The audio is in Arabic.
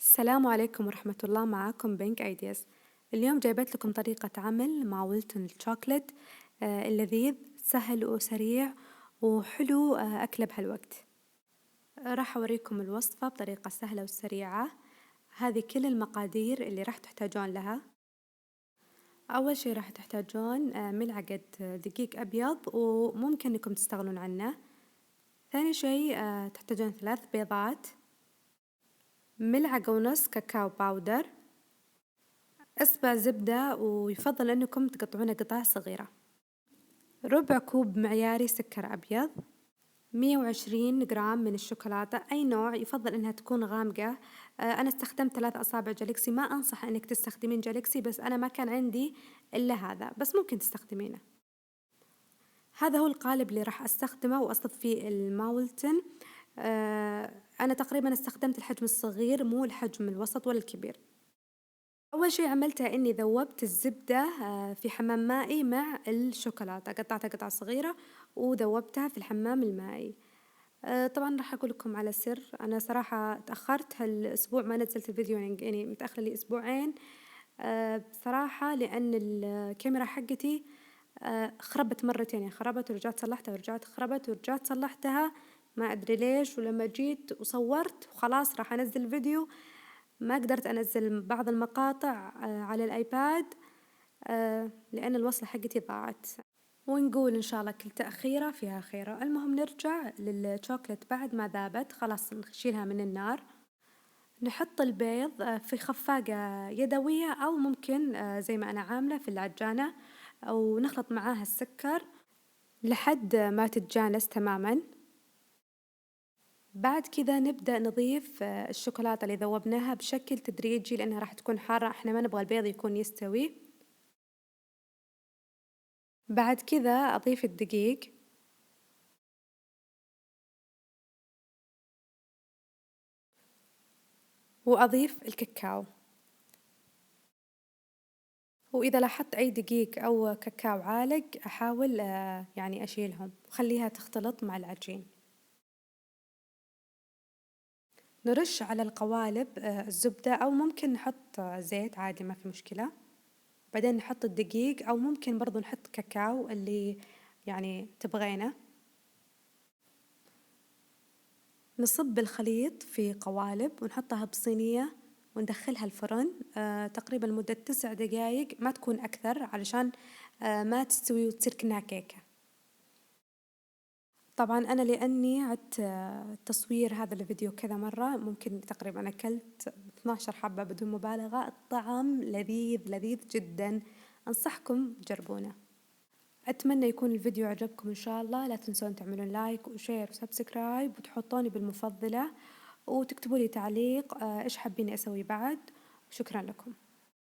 السلام عليكم ورحمة الله. معاكم بينك ايدياز. اليوم جايبت لكم طريقة عمل مع ويلتون الشوكولات اللذيذ، سهل وسريع وحلو، أكله بهالوقت. راح أوريكم الوصفة بطريقة سهلة وسريعة. هذه كل المقادير اللي راح تحتاجون لها. أول شي راح تحتاجون ملعقة دقيق أبيض وممكن إنكم تستغنون عنه. ثاني شي تحتاجون 3 بيضات، ملعقة ونص كاكاو باودر، إصبع زبدة، ويفضل أنكم تقطعونه قطع صغيرة، ربع كوب معياري سكر أبيض، 120 جرام من الشوكولاتة أي نوع، يفضل أنها تكون غامقة. أنا استخدمت 3 أصابع جالكسي، ما أنصح أنك تستخدمين جالكسي بس أنا ما كان عندي إلا هذا، بس ممكن تستخدمينه. هذا هو القالب اللي راح أستخدمه وأصب فيه الماولتن. أنا تقريبا استخدمت الحجم الصغير مو الحجم الوسط ولا الكبير. أول شي عملته إني ذوبت الزبدة في حمام مائي مع الشوكولاتة، قطعتها قطع صغيرة وذوبتها في الحمام المائي. طبعا راح أقول لكم على سر، أنا صراحة تأخرت هالأسبوع، ما نزلت الفيديو يعني متأخرة لي أسبوعين بصراحة، لأن الكاميرا حقتي خربت مرتين، يعني خربت ورجعت صلحتها ورجعت خربت ورجعت صلحتها، ما أدري ليش. ولما جيت وصورت وخلاص راح أنزل الفيديو ما قدرت أنزل بعض المقاطع على الآيباد لأن الوصلة حقتي ضاعت. ونقول إن شاء الله كل تأخيرة فيها خيرة. المهم نرجع للشوكولات بعد ما ذابت خلاص نشيلها من النار. نحط البيض في خفاقة يدوية أو ممكن زي ما أنا عاملة في العجانة، أو نخلط معاها السكر لحد ما تتجانس تماماً. بعد كذا نبدأ نضيف الشوكولاتة اللي ذوبناها بشكل تدريجي لأنها راح تكون حارة، احنا ما نبغى البيض يكون يستوي. بعد كذا أضيف الدقيق، وأضيف الكاكاو، وإذا لاحظت أي دقيق أو كاكاو عالق أحاول يعني أشيلهم وخليها تختلط مع العجين. نرش على القوالب الزبدة أو ممكن نحط زيت عادي ما في مشكلة. بعدين نحط الدقيق أو ممكن برضو نحط كاكاو اللي يعني تبغينه. نصب الخليط في قوالب ونحطها بصينية وندخلها الفرن تقريبا لمدة 9 دقايق، ما تكون أكثر علشان ما تستوي وتصير كأنها كيكة. طبعا أنا لأني عدت تصوير هذا الفيديو كذا مرة، ممكن تقريبا أكلت 12 حبة بدون مبالغة. الطعم لذيذ لذيذ جدا، أنصحكم تجربونه. أتمنى يكون الفيديو عجبكم إن شاء الله. لا تنسون تعملون لايك وشير وسبسكرايب وتحطوني بالمفضلة وتكتبوا لي تعليق إيش حابين أسوي بعد. شكرا لكم.